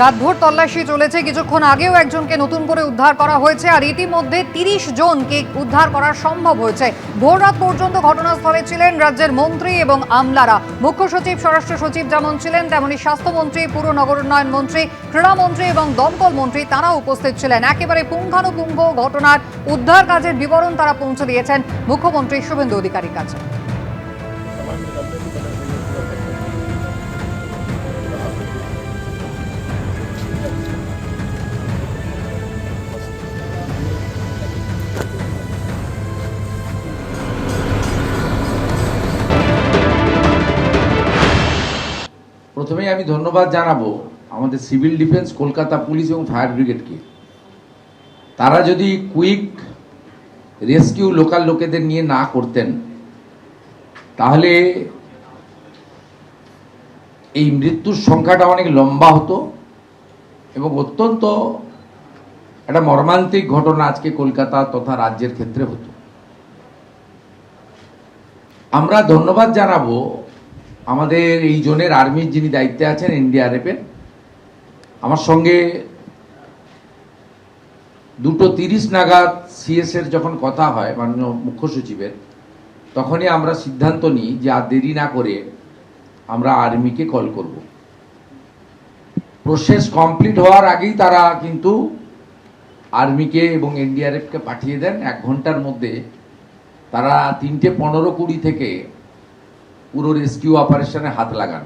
রাতভর তল্লাশি চলেছে। কিছুক্ষণ আগেও একজনকে নতুন করে উদ্ধার করা হয়েছে, আর ইতিমধ্যে ৩০ জনকে উদ্ধার করা সম্ভব হয়েছে। ভোর রাত পর্যন্ত ঘটনাস্থলে ছিলেন রাজ্যের মন্ত্রী এবং আমলারা। মুখ্য সচিব, স্বরাষ্ট্র সচিব যেমন ছিলেন, তেমনি স্বাস্থ্যমন্ত্রী, পুর নগর উন্নয়ন মন্ত্রী, ক্রীড়ামন্ত্রী এবং দমকল মন্ত্রী তারাও উপস্থিত ছিলেন। একেবারে পুঙ্খানুপুঙ্খ ঘটনার উদ্ধার কাজের বিবরণ তারা পৌঁছে দিয়েছেন মুখ্যমন্ত্রী শুভেন্দু অধিকারীর কাছে। প্রথমেই আমি ধন্যবাদ জানাবো আমাদের সিভিল ডিফেন্স, কলকাতা পুলিশ এবং ফায়ার ব্রিগেডকে। তারা যদি কুইক রেস্কিউ লোকাল লোকেদের নিয়ে না করতেন, তাহলে এই মৃত্যুর সংখ্যাটা অনেক লম্বা হতো এবং অত্যন্ত একটা মর্মান্তিক ঘটনা আজকে কলকাতা তথা রাজ্যের ক্ষেত্রে হতো। আমরা ধন্যবাদ জানাবো আমাদের এই জোনের আর্মির যিনি দায়িত্বে আছেন, এনডিআরএফের। আমার সঙ্গে 2:30 নাগাদ সিএস এর যখন কথা হয় মাননীয় মুখ্য সচিবের, তখনই আমরা সিদ্ধান্ত নিই যে আর দেরি না করে আমরা আর্মিকে কল করব। প্রসেস কমপ্লিট হওয়ার আগেই তারা কিন্তু আর্মিকে এবং এনডিআরএফকে পাঠিয়ে দেন। 1 ঘন্টার মধ্যে তারা 3:15-20 থেকে পুরো রেস্কিউ অপারেশনে হাত লাগান।